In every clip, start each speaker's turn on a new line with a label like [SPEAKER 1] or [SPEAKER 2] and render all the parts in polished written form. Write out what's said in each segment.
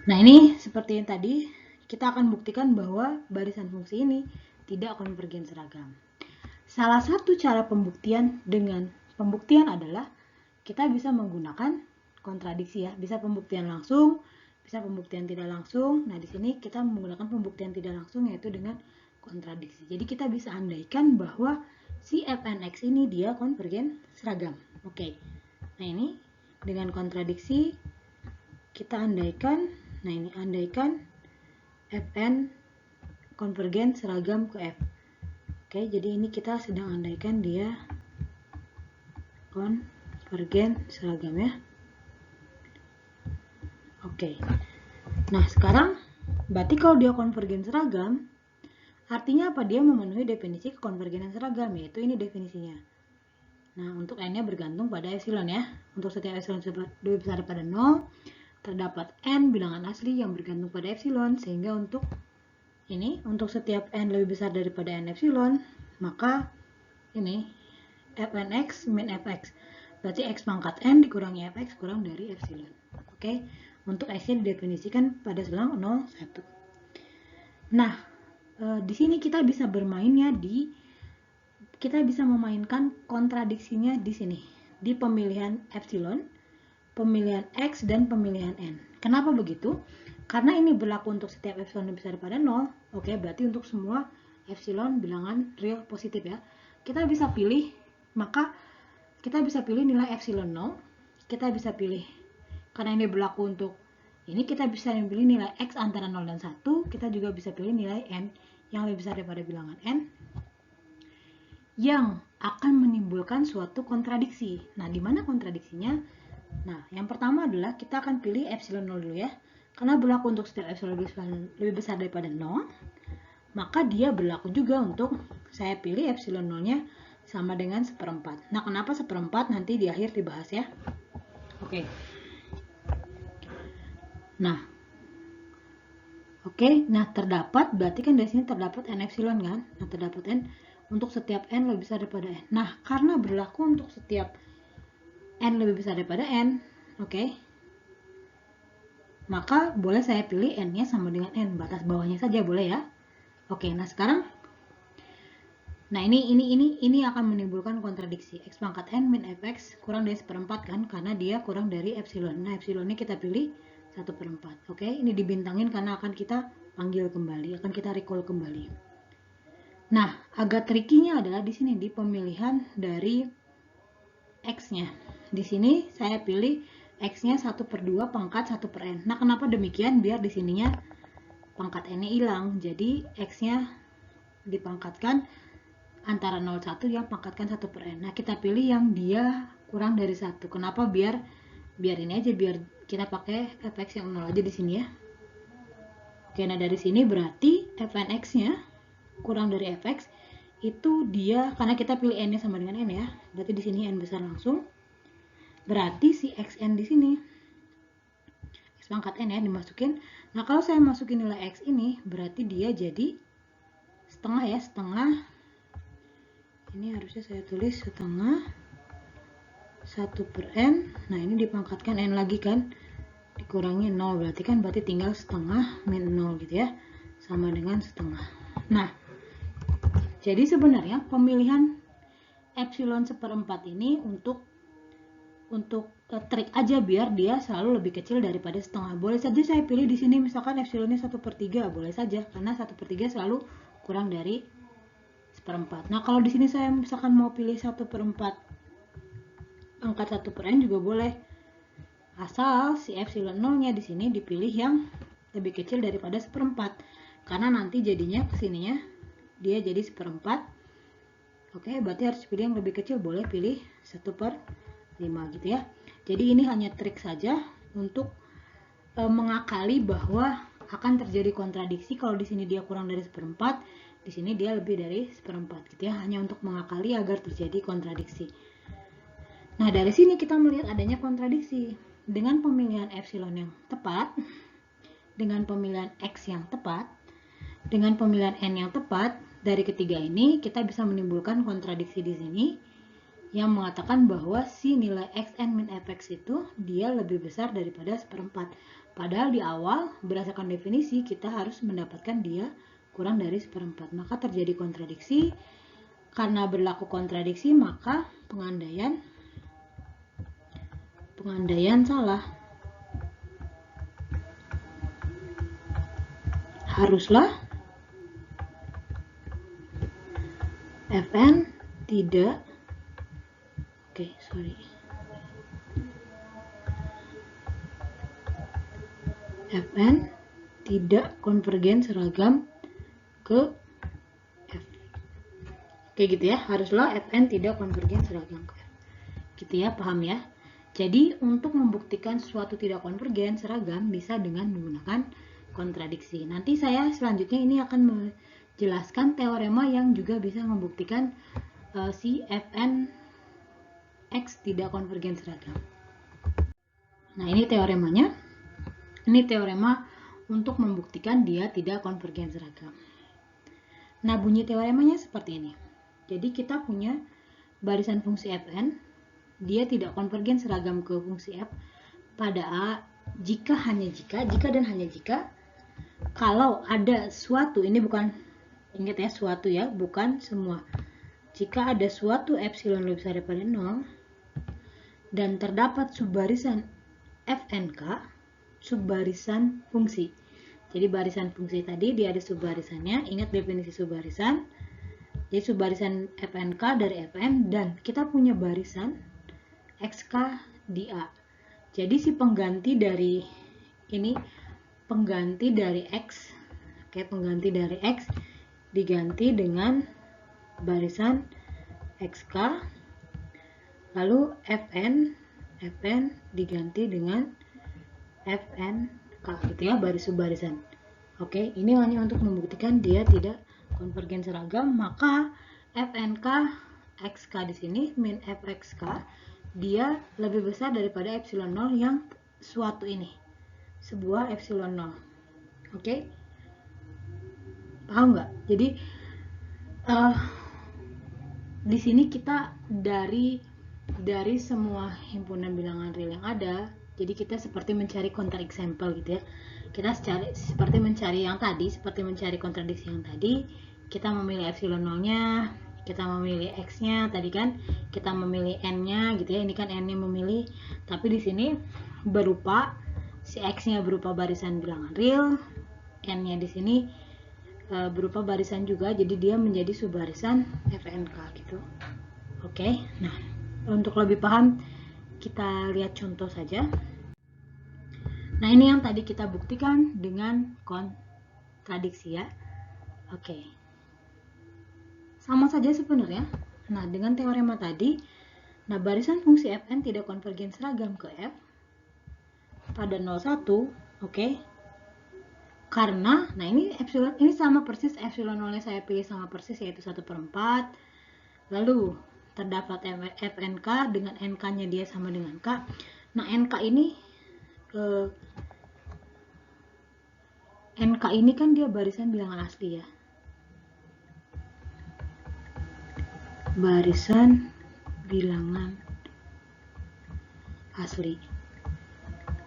[SPEAKER 1] Nah, ini seperti yang tadi, kita akan buktikan bahwa barisan fungsi ini tidak konvergen seragam. Salah satu cara pembuktian adalah kita bisa menggunakan kontradiksi ya. Bisa pembuktian langsung, bisa pembuktian tidak langsung. Nah, di sini kita menggunakan pembuktian tidak langsung yaitu dengan kontradiksi. Jadi kita bisa andaikan bahwa si fnx ini dia konvergen seragam. Oke. Nah, ini dengan kontradiksi kita andaikan, nah ini andaikan fn konvergen seragam ke f. Oke, jadi ini kita sedang andaikan dia konvergen seragam ya. Oke. Nah, sekarang berarti kalau dia konvergen seragam, artinya apa? Dia memenuhi definisi kekonvergenan seragam, yaitu ini definisinya. Nah, untuk n-nya bergantung pada epsilon ya. Untuk setiap epsilon lebih besar daripada 0, terdapat n bilangan asli yang bergantung pada epsilon, sehingga untuk ini, untuk setiap n lebih besar daripada n epsilon, maka ini fnx min fx. Berarti x pangkat n dikurangi fx kurang dari epsilon. Oke, untuk x-nya didefinisikan pada selang 0, 1. Nah, di sini kita bisa bermainnya kita bisa memainkan kontradiksinya di sini, di pemilihan epsilon, pemilihan x, dan pemilihan n. Kenapa begitu? Karena ini berlaku untuk setiap epsilon lebih besar daripada 0, oke, berarti untuk semua epsilon bilangan real positif ya. Kita bisa pilih, maka kita bisa pilih nilai epsilon 0, kita bisa pilih, karena ini berlaku untuk ini, kita bisa pilih nilai x antara 0 dan 1, kita juga bisa pilih nilai n yang lebih besar daripada bilangan n, yang akan menimbulkan suatu kontradiksi. Nah, di mana kontradiksinya? Nah, yang pertama adalah kita akan pilih epsilon 0 dulu ya. Karena berlaku untuk setiap epsilon lebih besar daripada 0, maka dia berlaku juga untuk saya pilih epsilon 0-nya sama dengan seperempat. Nah, kenapa seperempat? Nanti di akhir dibahas ya. Oke. Nah, nah terdapat, berarti kan dari sini terdapat n epsilon kan? Nah, terdapat n untuk setiap n lebih besar daripada n. Nah, karena berlaku untuk setiap n lebih besar daripada n, oke, maka boleh saya pilih n-nya sama dengan n, batas bawahnya saja boleh ya. Oke, nah sekarang, nah ini akan menimbulkan kontradiksi. X pangkat n min fx kurang dari seperempat kan, karena dia kurang dari epsilon. Nah, epsilonnya kita pilih 1/4. Oke, ini dibintangin karena akan kita panggil kembali, akan kita recall kembali. Nah, agak trikinya adalah di sini di pemilihan dari x-nya. Di sini saya pilih x-nya 1/2 pangkat 1/n. Nah, kenapa demikian? Biar di sininya pangkat n-nya hilang. Jadi x-nya dipangkatkan antara 0 1 yang pangkatkan 1/n. Nah, kita pilih yang dia kurang dari 1. Kenapa? Biar ini aja, biar kita pakai fx yang 0 aja di sini ya. Oke, nah dari sini berarti fnx-nya kurang dari fx itu dia, karena kita pilih n-nya sama dengan n ya. Berarti di sini n besar langsung. Berarti si xn di sini x pangkat n ya dimasukin. Nah, kalau saya masukin nilai x ini, berarti dia jadi setengah ya, setengah. Ini harusnya saya tulis setengah 1/n. Nah, ini dipangkatkan n lagi kan, dikurangi 0, berarti tinggal setengah min 0 gitu ya, sama dengan setengah. Nah, jadi sebenarnya pemilihan epsilon 1/4 ini untuk trik aja biar dia selalu lebih kecil daripada setengah. Boleh saja saya pilih di sini misalkan epsilonnya 1/3, boleh saja, karena 1/3 selalu kurang dari 1/4. Nah, kalau di sini saya misalkan mau pilih 1/4 angkat 1/n juga boleh, asal si epsilon 0-nya di sini dipilih yang lebih kecil daripada 1/4, karena nanti jadinya kesininya dia jadi 1/4. Oke, berarti harus pilih yang lebih kecil, boleh pilih 1/5 gitu ya. Jadi ini hanya trik saja untuk mengakali bahwa akan terjadi kontradiksi kalau di sini dia kurang dari 1/4, di sini dia lebih dari 1/4 gitu ya, hanya untuk mengakali agar terjadi kontradiksi. Nah, dari sini kita melihat adanya kontradiksi. Dengan pemilihan epsilon yang tepat, dengan pemilihan x yang tepat, dengan pemilihan n yang tepat, dari ketiga ini kita bisa menimbulkan kontradiksi di sini, yang mengatakan bahwa si nilai xn min fx itu dia lebih besar daripada 1/4. Padahal di awal berdasarkan definisi kita harus mendapatkan dia kurang dari 1/4. Maka terjadi kontradiksi. Karena berlaku kontradiksi maka pengandaian salah. Haruslah Fn tidak Fn tidak konvergen seragam ke F. Kayak gitu ya, haruslah Fn tidak konvergen seragam ke F. Gitu ya, paham ya? Jadi untuk membuktikan suatu tidak konvergen seragam bisa dengan menggunakan kontradiksi. Nanti saya selanjutnya ini akan menjelaskan teorema yang juga bisa membuktikan si Fn X tidak konvergen seragam. Nah, ini teoremanya. Ini teorema untuk membuktikan dia tidak konvergen seragam. Nah, bunyi teoremanya seperti ini. Jadi kita punya barisan fungsi Fn, dia tidak konvergen seragam ke fungsi f pada A jika dan hanya jika kalau ada suatu, ini bukan, ingat ya, suatu ya, bukan semua. Jika ada suatu epsilon lebih besar daripada 0 dan terdapat subbarisan fnk, subbarisan fungsi. Jadi barisan fungsi tadi dia ada subbarisannya, ingat definisi subbarisan. Jadi subbarisan fnk dari fn dan kita punya barisan xk di A. Jadi si pengganti dari ini, pengganti dari x, pengganti dari x diganti dengan barisan xk, lalu fn diganti dengan fnk, gitu ya, baris subbarisan. Oke, ini hanya untuk membuktikan dia tidak konvergen seragam, maka fnk xk di sini min fxk dia lebih besar daripada epsilon 0 yang suatu ini, sebuah epsilon 0. Oke, paham nggak? Jadi di sini kita dari semua himpunan bilangan real yang ada, jadi kita seperti mencari counter example gitu ya. Kita seperti mencari yang tadi, seperti mencari kontradiksi yang tadi. Kita memilih epsilon 0-nya, kita memilih x-nya tadi kan, kita memilih n-nya gitu ya. Ini kan n-nya memilih, tapi di sini berupa si x-nya berupa barisan bilangan real, n-nya di sini berupa barisan juga, jadi dia menjadi subbarisan fnk gitu. Oke, nah untuk lebih paham kita lihat contoh saja. Nah, ini yang tadi kita buktikan dengan kontradiksi ya. Oke. Sama saja sebenarnya. Nah, dengan teorema tadi, nah barisan fungsi fn tidak konvergen seragam ke f pada 01, oke. Karena, nah ini epsilon, ini sama persis epsilon 0-nya saya pilih sama persis, yaitu 1/4. Lalu terdapat fnk dengan nk-nya dia sama dengan k. Nah, nk ini kan dia barisan bilangan asli ya. Barisan bilangan asli.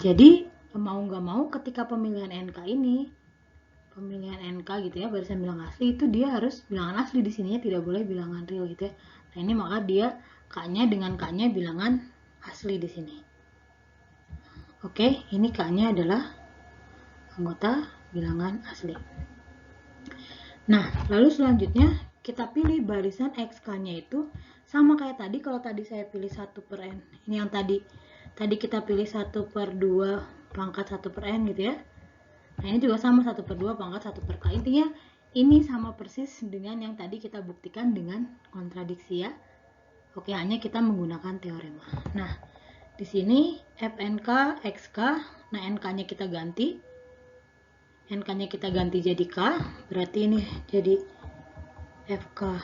[SPEAKER 1] Jadi mau nggak mau ketika pemilihan NK ini, pemilihan NK gitu ya, barisan bilangan asli itu dia harus bilangan asli, di sininya tidak boleh bilangan real gitu ya. Nah, ini maka dia K-nya dengan K-nya bilangan asli di sini. Oke, ini K-nya adalah anggota bilangan asli. Nah, lalu selanjutnya kita pilih barisan XK-nya itu sama kayak tadi. Kalau tadi saya pilih 1/n, ini yang tadi kita pilih 1/2 pangkat 1/n gitu ya. Nah, ini juga sama 1/2 pangkat 1/k. Intinya ini sama persis dengan yang tadi kita buktikan dengan kontradiksi ya. Oke, hanya kita menggunakan teorema. Nah, di sini fnk xk, nah nk-nya kita ganti. NK-nya kita ganti jadi K, berarti ini jadi FK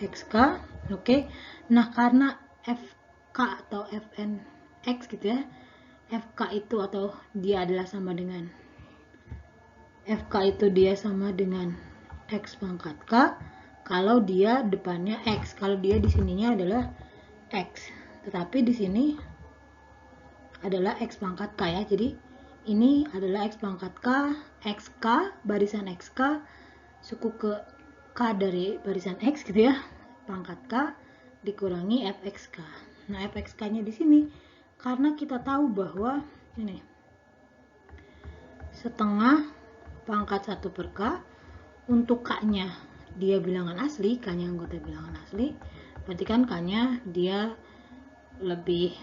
[SPEAKER 1] XK. Oke. Nah, karena FK atau FNX gitu ya, FK itu atau dia adalah sama dengan FK itu dia sama dengan X pangkat K kalau dia depannya X. Kalau dia di sininya adalah X. Tetapi di sini adalah X pangkat K ya. Jadi ini adalah X pangkat K, XK, barisan XK, suku ke K dari barisan X gitu ya, pangkat K dikurangi FXK. Nah, FXK-nya di sini karena kita tahu bahwa ini setengah pangkat 1 per K, untuk K-nya dia bilangan asli, K-nya anggota bilangan asli, berarti kan K-nya dia lebih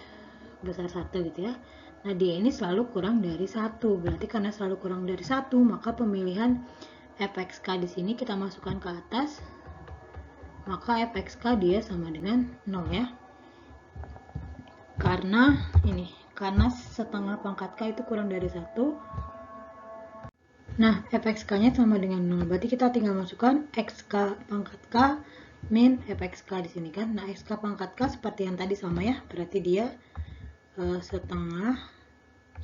[SPEAKER 1] besar 1 gitu ya. Nah, dia ini selalu kurang dari 1. Berarti karena selalu kurang dari 1, maka pemilihan FXK di sini kita masukkan ke atas, maka FXK dia sama dengan 0 ya. Karena setengah pangkat K itu kurang dari 1. Nah, FXK-nya sama dengan 0. Berarti kita tinggal masukkan XK pangkat K min FXK di sini kan. Nah, XK pangkat K seperti yang tadi sama ya. Berarti dia setengah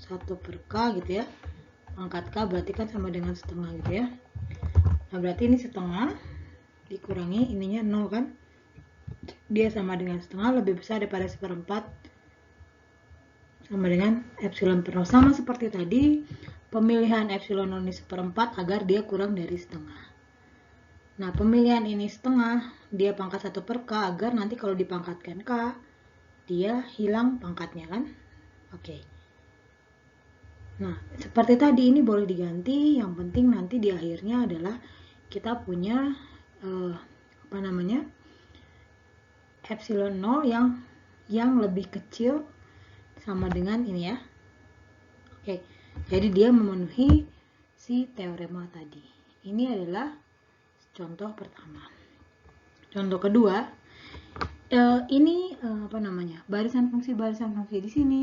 [SPEAKER 1] 1 per K gitu ya. Pangkat K berarti kan sama dengan setengah gitu ya. Nah, berarti ini setengah dikurangi ininya 0 kan. Dia sama dengan setengah, lebih besar daripada 1/4, sama dengan epsilon per 0. Sama seperti tadi, pemilihan epsilon 0 ini 1/4 agar dia kurang dari setengah. Nah, pemilihan ini setengah, dia pangkat 1 per K agar nanti kalau dipangkatkan K, dia hilang pangkatnya kan. Oke. Nah, seperti tadi ini boleh diganti, yang penting nanti di akhirnya adalah kita punya epsilon 0 yang lebih kecil sama dengan ini ya. Oke, jadi dia memenuhi si teorema tadi. Ini adalah contoh pertama. Contoh kedua, ini barisan fungsi di sini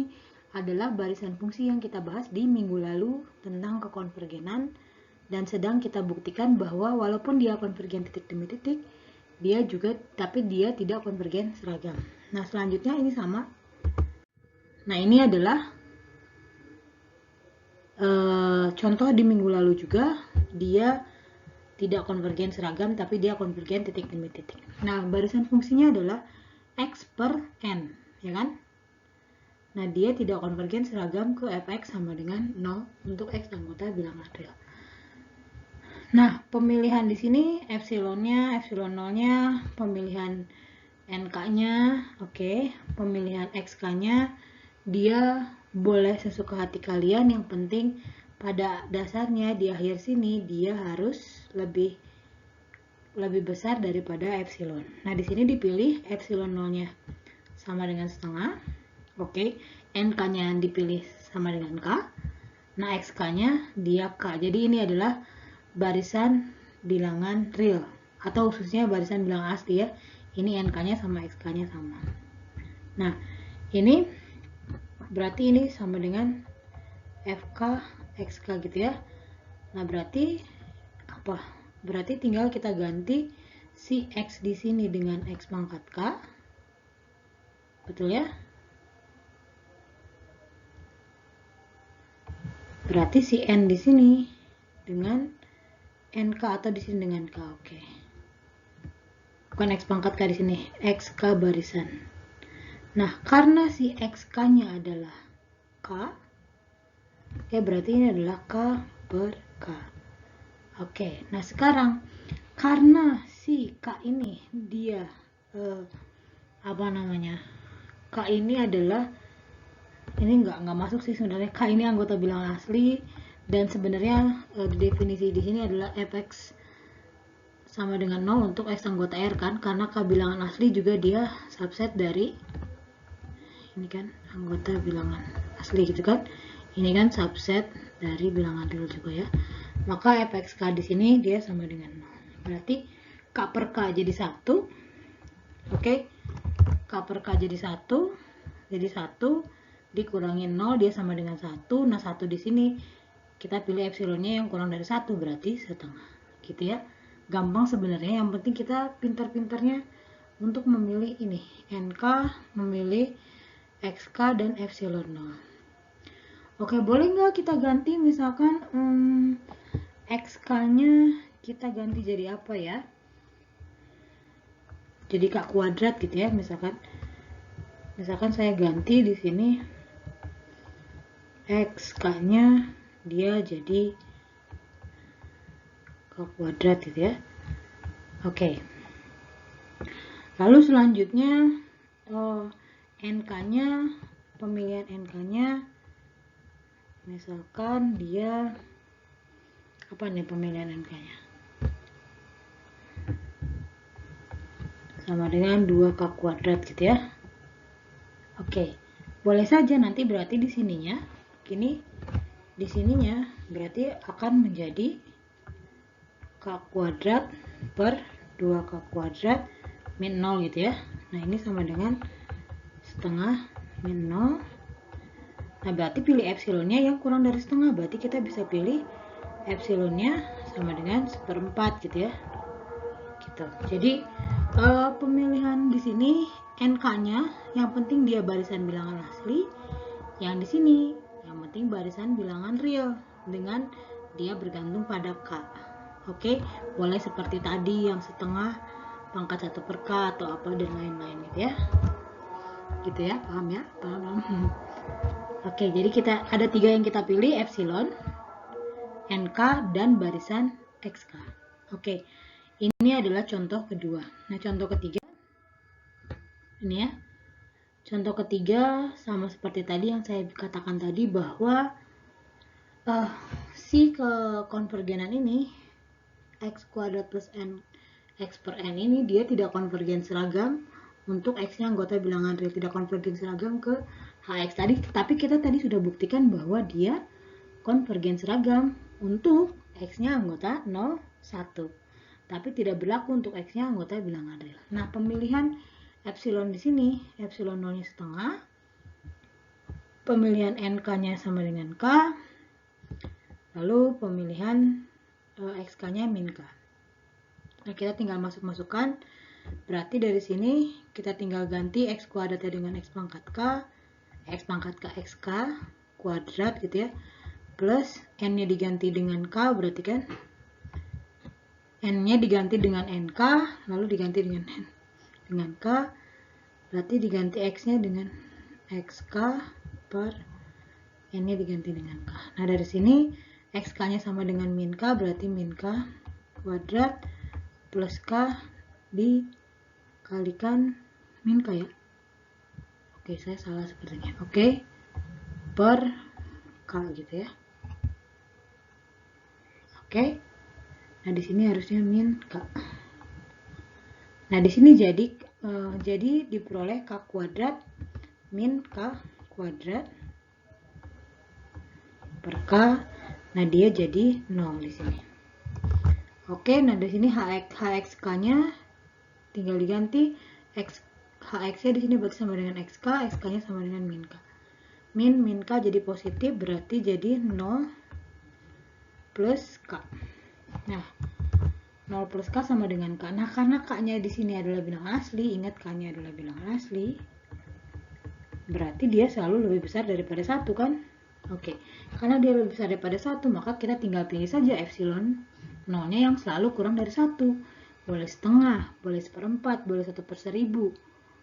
[SPEAKER 1] adalah barisan fungsi yang kita bahas di minggu lalu tentang kekonvergenan, dan sedang kita buktikan bahwa walaupun dia konvergen titik demi titik, dia tidak konvergen seragam. Nah, selanjutnya ini sama. Nah, ini adalah contoh di minggu lalu juga, dia tidak konvergen seragam tapi dia konvergen titik demi titik. Nah, barisan fungsinya adalah X per N, ya kan? Nah, dia tidak konvergen seragam ke Fx sama dengan 0 untuk X anggota bilangan real. Nah, pemilihan di sini epsilon 0-nya, pemilihan NK-nya, oke, pemilihan XK-nya, dia boleh sesuka hati kalian, yang penting pada dasarnya di akhir sini dia harus lebih besar daripada epsilon. Nah, di sini dipilih epsilon 0-nya sama dengan setengah. Oke, NK-nya dipilih sama dengan K. Nah, XK-nya dia K. Jadi ini adalah barisan bilangan real atau khususnya barisan bilangan asli ya. Ini NK-nya sama XK-nya sama. Nah, ini berarti ini sama dengan FK XK gitu ya. Nah, berarti apa? Berarti tinggal kita ganti si X di sini dengan X pangkat K. Betul ya? Berarti si N di sini dengan NK atau di sini dengan K. Oke. Bukan X pangkat K di sini, XK barisan. Nah, karena si XK-nya adalah K, oke, berarti ini adalah K per K. Oke, nah sekarang karena si K ini dia K ini adalah, ini nggak masuk sih sebenarnya, K ini anggota bilangan asli, dan sebenarnya definisi di sini adalah Fx sama dengan 0 untuk X anggota R kan, karena K bilangan asli juga dia subset dari ini kan anggota bilangan asli gitu kan, ini kan subset dari bilangan real juga ya. Maka Fxk di sini dia sama dengan 0. Berarti K per K jadi 1. Oke. K per K jadi 1. Jadi 1 dikurangi 0 dia sama dengan 1. Nah, 1 di sini kita pilih epsilonnya yang kurang dari 1, berarti setengah. Gitu ya. Gampang sebenarnya, yang penting kita pintar-pintarnya untuk memilih ini. NK, memilih XK dan epsilon 0. Oke, boleh nggak kita ganti misalkan XK-nya kita ganti jadi apa ya? Jadi K kuadrat gitu ya, misalkan Misalkan saya ganti di sini XK-nya dia jadi K kuadrat gitu ya. Oke. Lalu selanjutnya NK-nya, pemilihan NK-nya misalkan dia apa nih pemilihan NK-nya? Sama dengan 2K kuadrat gitu ya. Oke. Boleh saja nanti berarti di sininya di sininya berarti akan menjadi K kuadrat per 2K kuadrat min 0 gitu ya. Nah, ini sama dengan setengah min 0. Nah, berarti pilih epsilonnya yang kurang dari setengah. Berarti kita bisa pilih epsilonnya sama dengan 1/4 gitu ya. Gitu. Jadi, pemilihan di sini NK-nya yang penting dia barisan bilangan asli. Yang di sini yang penting barisan bilangan real dengan dia bergantung pada K. Oke, boleh seperti tadi yang setengah pangkat 1/K atau apa dan lain-lain gitu ya. Gitu ya, paham ya? Paham. Oke, jadi kita ada 3 yang kita pilih, epsilon, NK, dan barisan XK. Oke, ini adalah contoh kedua. Nah, contoh ketiga ini ya. Contoh ketiga sama seperti tadi yang saya katakan tadi bahwa si kekonvergenan ini X kuadrat plus N X per N ini dia tidak konvergen seragam untuk X-nya anggota bilangan real, tidak konvergen seragam ke HX tadi, tapi kita tadi sudah buktikan bahwa dia konvergen seragam untuk X-nya anggota 0, 1. Tapi tidak berlaku untuk X-nya anggota bilangan real. Nah, pemilihan epsilon di sini, epsilon 0-nya setengah, pemilihan NK-nya sama dengan K, lalu pemilihan XK-nya min K. Nah, kita tinggal masuk-masukkan. Berarti dari sini kita tinggal ganti X kuadratnya dengan X pangkat K, X pangkat K XK kuadrat gitu ya, plus N-nya diganti dengan K, berarti kan N-nya diganti dengan NK, lalu diganti dengan K, berarti diganti X-nya dengan XK per N-nya diganti dengan K. Nah, dari sini XK-nya sama dengan min K, berarti min K kuadrat plus K dikalikan min K ya. Oke, saya salah sepertinya. Oke, per K gitu ya. Oke. Nah, di sini harusnya min K. Nah, di sini jadi diperoleh K kuadrat min K kuadrat per K. Nah, dia jadi 0 di sini. Oke, nah di sini HXK-nya tinggal diganti HX-nya di sini berarti sama dengan XK, XK-nya sama dengan min K. Min K jadi positif, berarti jadi 0 plus K. Nah, 0 plus K sama dengan K. Nah, karena K-nya di sini adalah bilangan asli, ingat K-nya adalah bilangan asli, berarti dia selalu lebih besar daripada 1 kan? Oke, karena dia lebih besar daripada 1, maka kita tinggal pilih saja epsilon 0-nya yang selalu kurang dari 1. Boleh setengah, boleh 1/4, boleh 1/1000,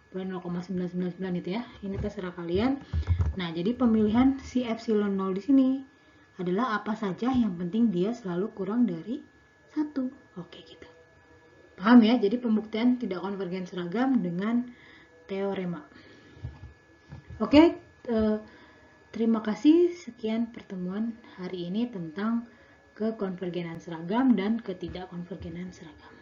[SPEAKER 1] boleh 0,999 itu ya. Ini terserah kalian. Nah, jadi pemilihan si epsilon 0 di sini adalah apa saja yang penting dia selalu kurang dari 1. Oke, gitu. Paham ya? Jadi pembuktian tidak konvergen seragam dengan teorema. Oke, terima kasih. Sekian pertemuan hari ini tentang kekonvergenan seragam dan ketidakkonvergenan seragam.